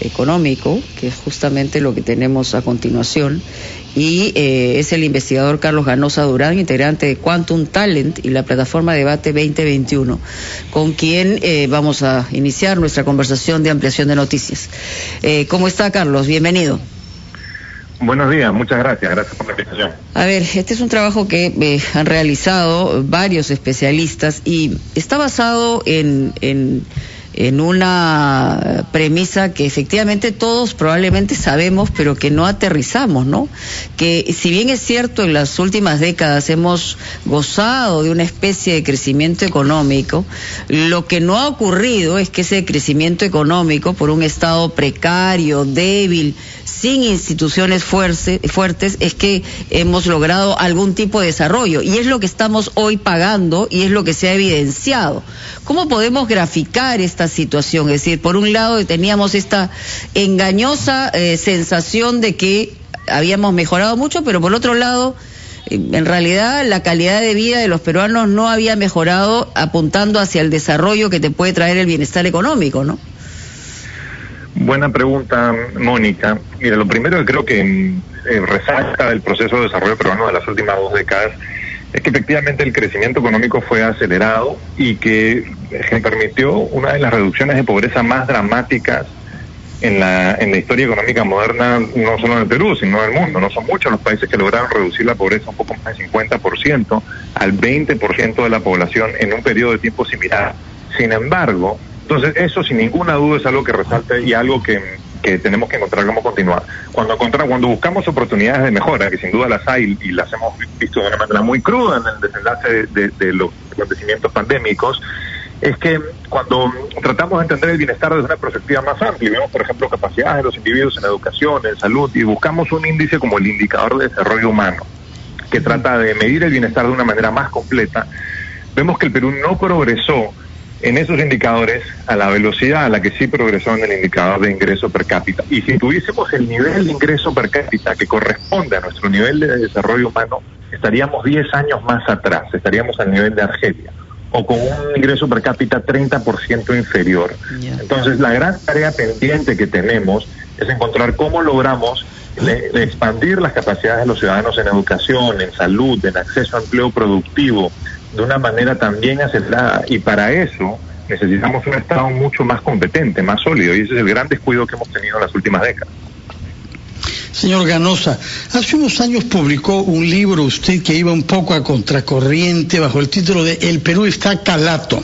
económico, que es justamente lo que tenemos a continuación, y es el investigador Carlos Ganosa Durán, integrante de Quantum Talent y la plataforma Debate 2021, con quien vamos a iniciar nuestra conversación de ampliación de noticias. ¿Cómo está, Carlos? Bienvenido. Buenos días, muchas gracias por la invitación. A ver, este es un trabajo que han realizado varios especialistas y está basado en una premisa que efectivamente todos probablemente sabemos, pero que no aterrizamos, ¿no? Que si bien es cierto, en las últimas décadas hemos gozado de una especie de crecimiento económico, lo que no ha ocurrido es que ese crecimiento económico, por un Estado precario, débil, sin instituciones fuertes, es que hemos logrado algún tipo de desarrollo, y es lo que estamos hoy pagando y es lo que se ha evidenciado. ¿Cómo podemos graficar esta situación? Es decir, por un lado teníamos esta engañosa sensación de que habíamos mejorado mucho, pero por otro lado, en realidad la calidad de vida de los peruanos no había mejorado, apuntando hacia el desarrollo que te puede traer el bienestar económico, ¿no? Buena pregunta, Mónica. Mira, lo primero que creo que resalta del proceso de desarrollo peruano de las últimas 2 décadas es que efectivamente el crecimiento económico fue acelerado y que permitió una de las reducciones de pobreza más dramáticas en la historia económica moderna, no solo en el Perú, sino en el mundo. No son muchos los países que lograron reducir la pobreza un poco más del 50% al 20% de la población en un periodo de tiempo similar. Sin embargo, entonces eso sin ninguna duda es algo que resalta y algo que tenemos que encontrar cómo continuar. Cuando buscamos oportunidades de mejora, que sin duda las hay y las hemos visto de una manera muy cruda en el desenlace de los acontecimientos pandémicos, es que cuando tratamos de entender el bienestar desde una perspectiva más amplia, vemos por ejemplo capacidades de los individuos en educación, en salud, y buscamos un índice como el indicador de desarrollo humano, que trata de medir el bienestar de una manera más completa, vemos que el Perú no progresó en esos indicadores a la velocidad a la que sí progresó en el indicador de ingreso per cápita. Y si tuviésemos el nivel de ingreso per cápita que corresponde a nuestro nivel de desarrollo humano, estaríamos 10 años más atrás, estaríamos al nivel de Argelia, o con un ingreso per cápita 30% inferior. Entonces, la gran tarea pendiente que tenemos es encontrar cómo logramos expandir las capacidades de los ciudadanos en educación, en salud, en acceso a empleo productivo, de una manera también acelerada, y para eso necesitamos un Estado mucho más competente, más sólido, y ese es el gran descuido que hemos tenido en las últimas décadas. Señor Ganosa, hace unos años publicó un libro usted que iba un poco a contracorriente bajo el título de El Perú está calato,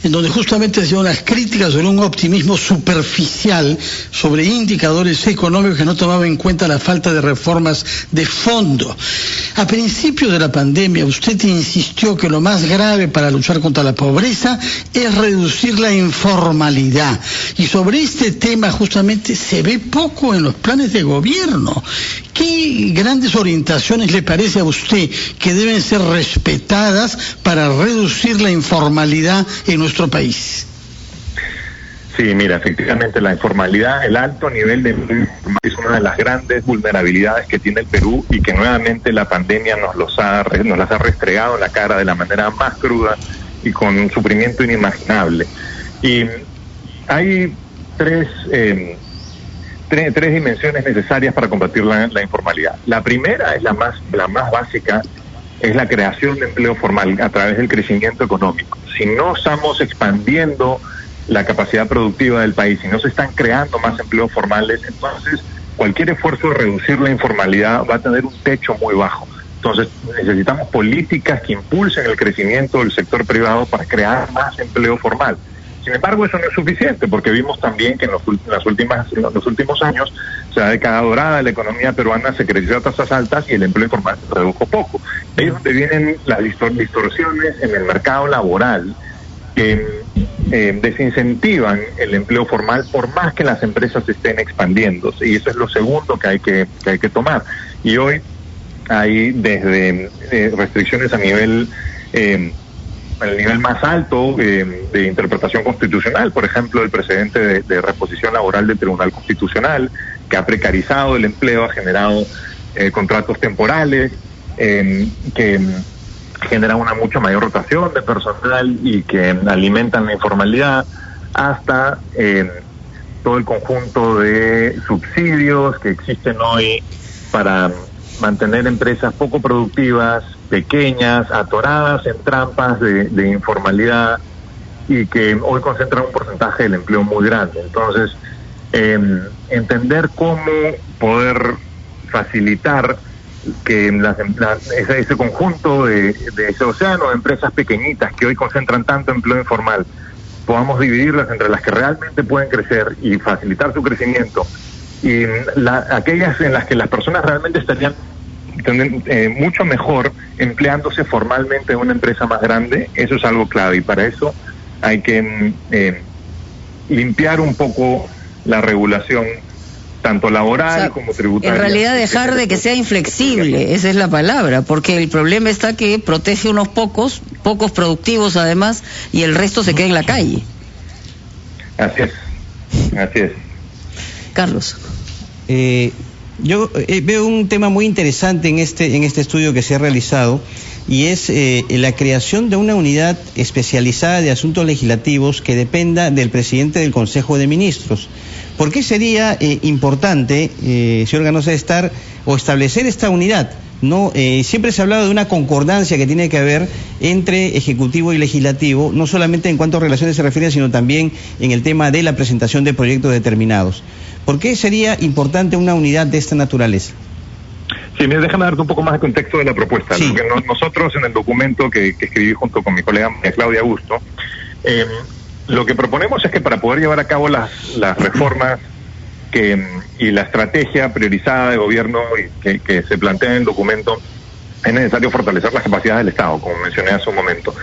en donde justamente hacía unas críticas sobre un optimismo superficial sobre indicadores económicos que no tomaban en cuenta la falta de reformas de fondo. A principios de la pandemia usted insistió que lo más grave para luchar contra la pobreza es reducir la informalidad, y sobre este tema justamente se ve poco en los planes de gobierno. ¿Qué grandes orientaciones le parece a usted que deben ser respetadas para reducir la informalidad en nuestro país? Sí, mira, efectivamente la informalidad, el alto nivel de empleo es una de las grandes vulnerabilidades que tiene el Perú, y que nuevamente la pandemia nos las ha restregado en la cara de la manera más cruda y con un sufrimiento inimaginable. Y hay tres dimensiones necesarias para combatir la informalidad. La primera es la más básica, es la creación de empleo formal a través del crecimiento económico. Si no estamos expandiendo la capacidad productiva del país, si no se están creando más empleos formales, entonces cualquier esfuerzo de reducir la informalidad va a tener un techo muy bajo. Entonces necesitamos políticas que impulsen el crecimiento del sector privado para crear más empleo formal. Sin embargo, eso no es suficiente, porque vimos también que en los últimos años, o sea, la década dorada de la economía peruana, se creció a tasas altas y el empleo informal se redujo poco. Ahí es donde vienen las distorsiones en el mercado laboral que desincentivan el empleo formal por más que las empresas estén expandiéndose, y eso es lo segundo que hay que tomar. Y hoy hay desde restricciones a nivel el nivel más alto de interpretación constitucional, por ejemplo, el precedente de reposición laboral del Tribunal Constitucional, que ha precarizado el empleo, ha generado contratos temporales, que generan una mucho mayor rotación de personal y que alimentan la informalidad, hasta todo el conjunto de subsidios que existen hoy para mantener empresas poco productivas, pequeñas, atoradas en trampas de informalidad y que hoy concentran un porcentaje del empleo muy grande. Entonces, entender cómo poder facilitar que ese conjunto de ese océano de empresas pequeñitas que hoy concentran tanto empleo informal, podamos dividirlas entre las que realmente pueden crecer y facilitar su crecimiento, y aquellas en las que las personas realmente estarían mucho mejor empleándose formalmente en una empresa más grande. Eso es algo clave, y para eso hay que limpiar un poco la regulación, tanto laboral como tributaria. En realidad dejar de que sea inflexible, esa es la palabra, porque el problema está que protege unos pocos productivos además, y el resto se queda en la calle. Así es. Carlos. Yo veo un tema muy interesante en este estudio que se ha realizado, y es la creación de una unidad especializada de asuntos legislativos que dependa del presidente del Consejo de Ministros. ¿Por qué sería importante, señor Ganosa, establecer esta unidad? No, siempre se ha hablado de una concordancia que tiene que haber entre Ejecutivo y Legislativo, no solamente en cuanto a relaciones se refiere, sino también en el tema de la presentación de proyectos determinados. ¿Por qué sería importante una unidad de esta naturaleza? Sí, mira, déjame darte un poco más de contexto de la propuesta. Sí. Nosotros en el documento que escribí junto con mi colega Claudia Augusto, lo que proponemos es que para poder llevar a cabo las reformas y la estrategia priorizada de gobierno que se plantea en el documento, es necesario fortalecer las capacidades del Estado, como mencioné hace un momento.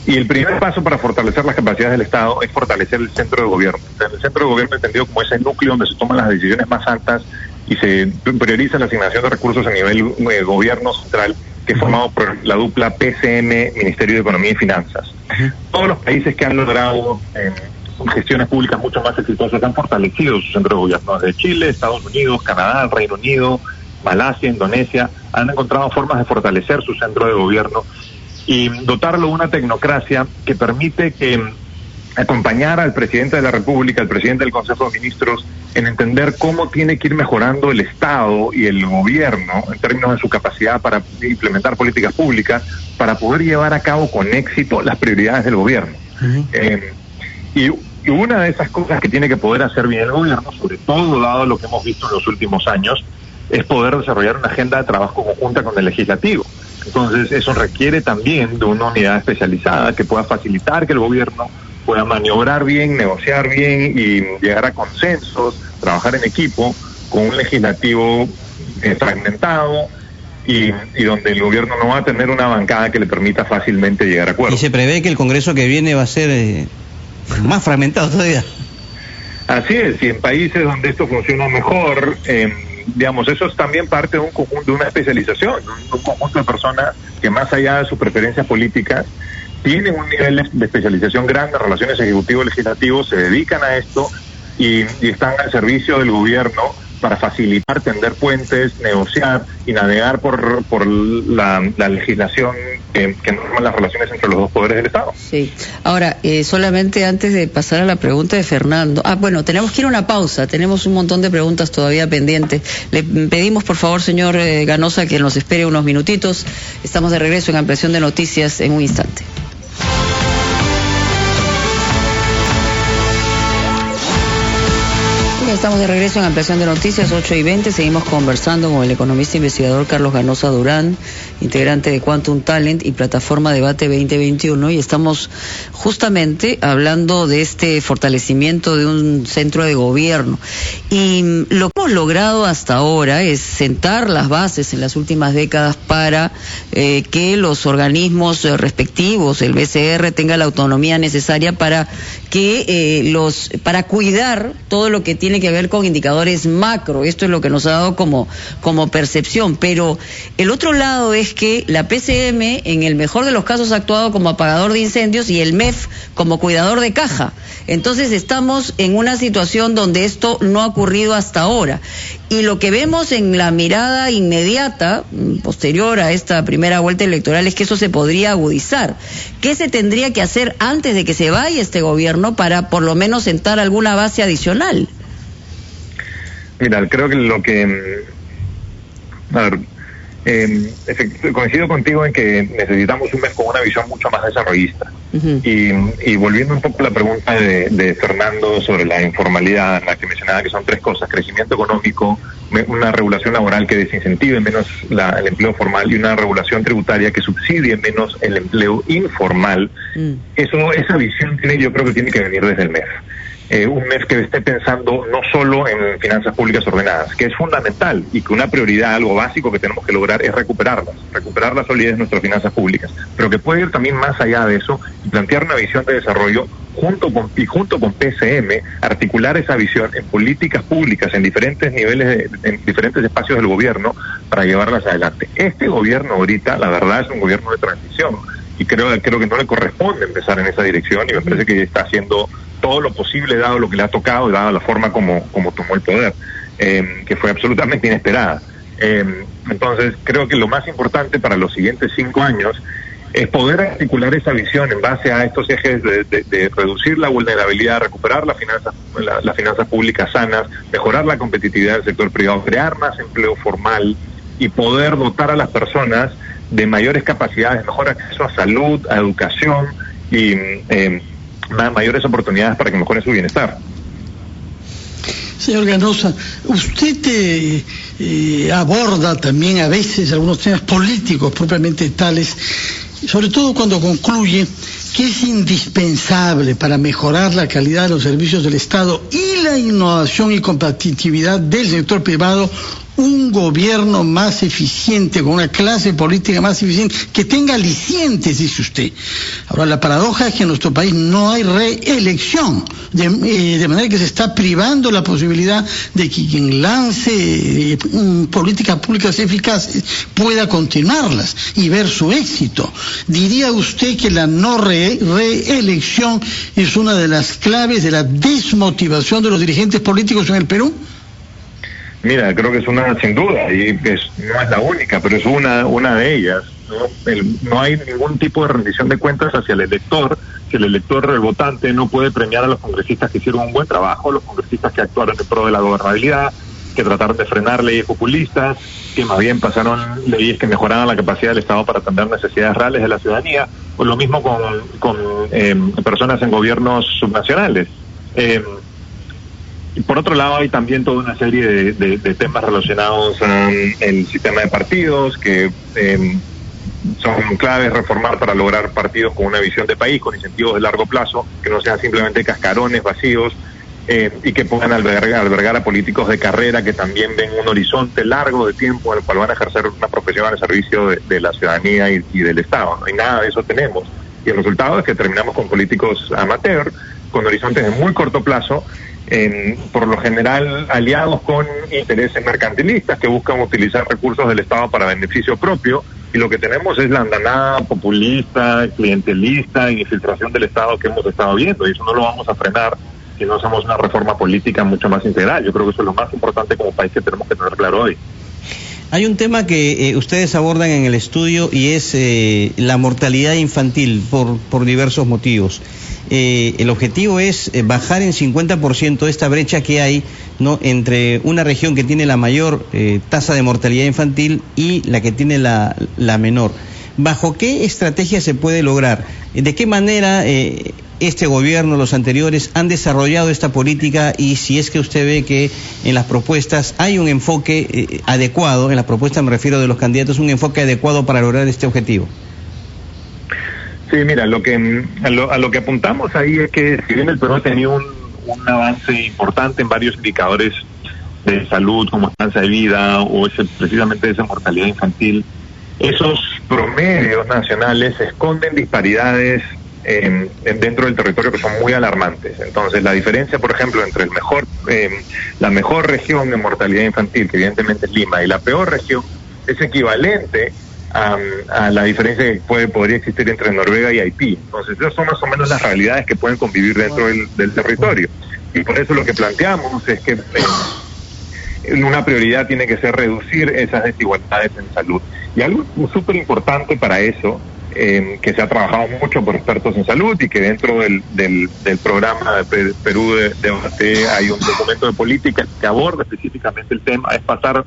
Y el primer paso para fortalecer las capacidades del Estado es fortalecer el centro de gobierno. O sea, el centro de gobierno entendido como ese núcleo donde se toman las decisiones más altas y se prioriza la asignación de recursos a nivel gobierno central, que es formado por la dupla PCM, Ministerio de Economía y Finanzas. Todos los países que han logrado gestiones públicas mucho más exitosas han fortalecido su centro de gobierno. Desde Chile, Estados Unidos, Canadá, Reino Unido, Malasia, Indonesia, han encontrado formas de fortalecer su centro de gobierno y dotarlo de una tecnocracia que permite acompañar al presidente de la República, al presidente del Consejo de Ministros, en entender cómo tiene que ir mejorando el Estado y el gobierno en términos de su capacidad para implementar políticas públicas, para poder llevar a cabo con éxito las prioridades del gobierno. Y una de esas cosas que tiene que poder hacer bien el gobierno, sobre todo dado lo que hemos visto en los últimos años, es poder desarrollar una agenda de trabajo conjunta con el legislativo. Entonces, eso requiere también de una unidad especializada que pueda facilitar que el gobierno pueda maniobrar bien, negociar bien y llegar a consensos, trabajar en equipo con un legislativo fragmentado y donde el gobierno no va a tener una bancada que le permita fácilmente llegar a acuerdos. Y se prevé que el Congreso que viene va a ser más fragmentado todavía. Así es, y en países donde esto funciona mejor, digamos, eso es también parte de un conjunto, de una especialización, un conjunto de personas que más allá de sus preferencias políticas tienen un nivel de especialización grande en relaciones ejecutivo-legislativo, se dedican a esto y están al servicio del gobierno para facilitar, tender puentes, negociar y navegar por la legislación que norma las relaciones entre los dos poderes del Estado. Sí. Ahora, solamente antes de pasar a la pregunta de Fernando, bueno, tenemos que ir a una pausa, tenemos un montón de preguntas todavía pendientes. Le pedimos, por favor, señor Ganosa, que nos espere unos minutitos. Estamos de regreso en Ampliación de Noticias en un instante. Estamos de regreso en Ampliación de Noticias, 8:20. Seguimos conversando con el economista investigador Carlos Ganosa Durán, integrante de Quantum Talent y plataforma Debate 2021, y estamos justamente hablando de este fortalecimiento de un centro de gobierno. Y lo que hemos logrado hasta ahora es sentar las bases en las últimas décadas para que los organismos respectivos, el BCR, tenga la autonomía necesaria para que para cuidar todo lo que tiene que ver con indicadores macro. Esto es lo que nos ha dado como percepción, pero el otro lado es que la PCM en el mejor de los casos ha actuado como apagador de incendios y el MEF como cuidador de caja. Entonces estamos en una situación donde esto no ha ocurrido hasta ahora. Y lo que vemos en la mirada inmediata, posterior a esta primera vuelta electoral, es que eso se podría agudizar. ¿Qué se tendría que hacer antes de que se vaya este gobierno para por lo menos sentar alguna base adicional? Mira, creo que coincido contigo en que necesitamos un mes con una visión mucho más desarrollista. Uh-huh. Y volviendo un poco a la pregunta de Fernando sobre la informalidad, en la que mencionaba que son 3 cosas: crecimiento económico, una regulación laboral que desincentive menos el empleo formal y una regulación tributaria que subsidie menos el empleo informal. Esa visión yo creo que tiene que venir desde el MEF. Un MEF que esté pensando no solo en finanzas públicas ordenadas, que es fundamental y que una prioridad, algo básico que tenemos que lograr es recuperar la solidez de nuestras finanzas públicas, pero que puede ir también más allá de eso y plantear una visión de desarrollo junto con PCM, articular esa visión en políticas públicas en diferentes niveles, en diferentes espacios del gobierno para llevarlas adelante. Este gobierno ahorita, la verdad, es un gobierno de transición y creo que no le corresponde empezar en esa dirección, y me parece que está haciendo todo lo posible dado lo que le ha tocado y dado la forma como tomó el poder, que fue absolutamente inesperada. Entonces creo que lo más importante para los siguientes 5 años es poder articular esa visión en base a estos ejes de reducir la vulnerabilidad, recuperar las finanzas públicas sanas, mejorar la competitividad del sector privado, crear más empleo formal y poder dotar a las personas de mayores capacidades, mejor acceso a salud, a educación y mayores oportunidades para que mejore su bienestar. Señor Ganosa, usted aborda también a veces algunos temas políticos propiamente tales, sobre todo cuando concluye que es indispensable para mejorar la calidad de los servicios del Estado y la innovación y competitividad del sector privado un gobierno más eficiente, con una clase política más eficiente, que tenga alicientes, dice usted. Ahora, la paradoja es que en nuestro país no hay reelección, de manera que se está privando la posibilidad de que quien lance políticas públicas eficaces pueda continuarlas y ver su éxito. ¿Diría usted que la no reelección es una de las claves de la desmotivación de los dirigentes políticos en el Perú? Mira, creo que es una, sin duda, y no es la única, pero es una de ellas. No hay ningún tipo de rendición de cuentas hacia el elector, que el elector, el votante, no puede premiar a los congresistas que hicieron un buen trabajo, los congresistas que actuaron en pro de la gobernabilidad, que trataron de frenar leyes populistas, que más bien pasaron leyes que mejoraban la capacidad del Estado para atender necesidades reales de la ciudadanía, o lo mismo con personas en gobiernos subnacionales. Y por otro lado hay también toda una serie de temas relacionados al sistema de partidos que son claves reformar para lograr partidos con una visión de país, con incentivos de largo plazo, que no sean simplemente cascarones vacíos, y que puedan albergar a políticos de carrera que también ven un horizonte largo de tiempo en el cual van a ejercer una profesión al servicio de la ciudadanía y del Estado. No hay nada de eso tenemos. Y el resultado es que terminamos con políticos amateur, con horizontes de muy corto plazo, por lo general aliados con intereses mercantilistas que buscan utilizar recursos del Estado para beneficio propio, y lo que tenemos es la andanada populista, clientelista y infiltración del Estado que hemos estado viendo, y eso no lo vamos a frenar si no hacemos una reforma política mucho más integral. Yo creo que eso es lo más importante como país que tenemos que tener claro hoy. Hay un tema que ustedes abordan en el estudio y es la mortalidad infantil por diversos motivos. El objetivo es bajar en 50% esta brecha que hay, ¿no?, entre una región que tiene la mayor tasa de mortalidad infantil y la que tiene la menor. ¿Bajo qué estrategia se puede lograr? ¿De qué manera este gobierno, los anteriores, han desarrollado esta política? Y si es que usted ve que en las propuestas hay un enfoque adecuado, en las propuestas me refiero de los candidatos, un enfoque adecuado para lograr este objetivo. Sí, mira, a lo que apuntamos ahí es que si bien el Perú ha tenido un avance importante en varios indicadores de salud, como esperanza de vida o precisamente esa mortalidad infantil, esos promedios nacionales esconden disparidades dentro del territorio que son muy alarmantes. Entonces, la diferencia, por ejemplo, entre la mejor región de mortalidad infantil, que evidentemente es Lima, y la peor región, es equivalente a la diferencia que podría existir entre Noruega y Haití. Entonces, esas son más o menos las realidades que pueden convivir dentro del territorio. Y por eso lo que planteamos es que una prioridad tiene que ser reducir esas desigualdades en salud. Y algo súper importante para eso que se ha trabajado mucho por expertos en salud y que dentro del programa de Perú de Debate hay un documento de política que aborda específicamente el tema, es pasar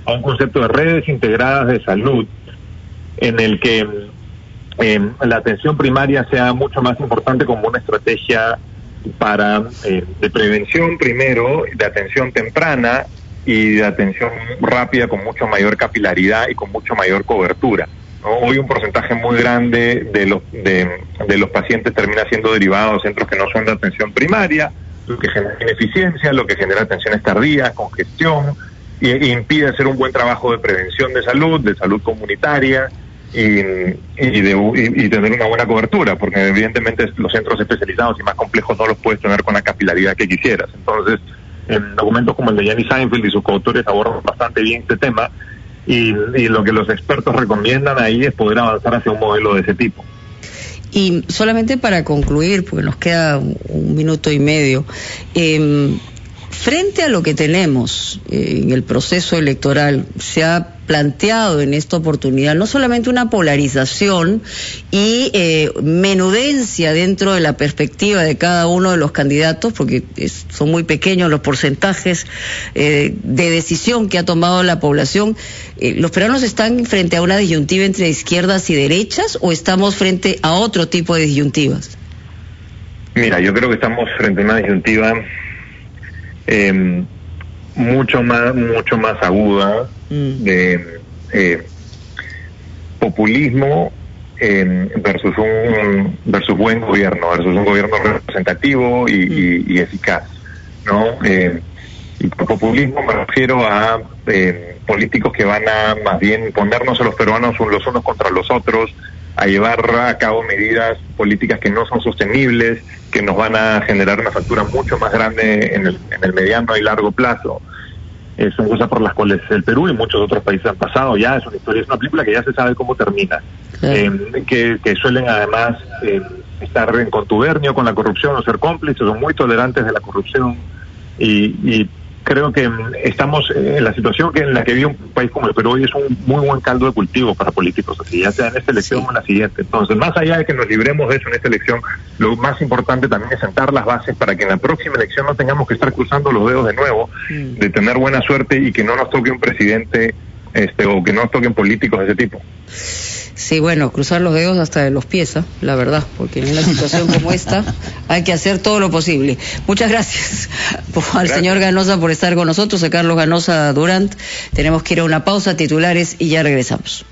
a un concepto de redes integradas de salud en el que la atención primaria sea mucho más importante como una estrategia para de prevención primero, de atención temprana y de atención rápida con mucho mayor capilaridad y con mucho mayor cobertura, ¿no? Hoy un porcentaje muy grande de los pacientes termina siendo derivado a centros que no son de atención primaria, lo que genera ineficiencia, lo que genera atenciones tardías, congestión, y impide hacer un buen trabajo de prevención de salud comunitaria y tener una buena cobertura, porque evidentemente los centros especializados y más complejos no los puedes tener con la capilaridad que quisieras. Entonces, en documentos como el de Jenny Seinfeld y sus coautores abordan bastante bien este tema, y lo que los expertos recomiendan ahí es poder avanzar hacia un modelo de ese tipo. Y solamente para concluir, porque nos queda 1 minuto y medio, frente a lo que tenemos en el proceso electoral, se ha planteado en esta oportunidad no solamente una polarización y menudencia dentro de la perspectiva de cada uno de los candidatos, porque son muy pequeños los porcentajes de decisión que ha tomado la población. ¿Los peruanos están frente a una disyuntiva entre izquierdas y derechas o estamos frente a otro tipo de disyuntivas? Mira, yo creo que estamos frente a una disyuntiva mucho más aguda de populismo versus buen gobierno, versus un gobierno representativo y eficaz, ¿no? Y por populismo me refiero a políticos que van a más bien ponernos a los peruanos los unos contra los otros, a llevar a cabo medidas políticas que no son sostenibles, que nos van a generar una factura mucho más grande en el mediano y largo plazo. Son cosas por las cuales el Perú y muchos otros países han pasado. Ya es una historia, es una película que ya se sabe cómo termina, que suelen además estar en contubernio con la corrupción o ser cómplices, son muy tolerantes de la corrupción, y creo que estamos en la situación en la que vive un país como el Perú hoy. Es un muy buen caldo de cultivo para políticos, así ya sea en esta elección o en la siguiente. Entonces, más allá de que nos libremos de eso en esta elección, lo más importante también es sentar las bases para que en la próxima elección no tengamos que estar cruzando los dedos de nuevo, de tener buena suerte y que no nos toque un presidente o que no nos toquen políticos de ese tipo. Sí, bueno, cruzar los dedos hasta de los pies, la verdad, porque en una situación como esta hay que hacer todo lo posible. Muchas gracias al señor Ganosa por estar con nosotros, a Carlos Ganosa Durant. Tenemos que ir a una pausa, titulares, y ya regresamos.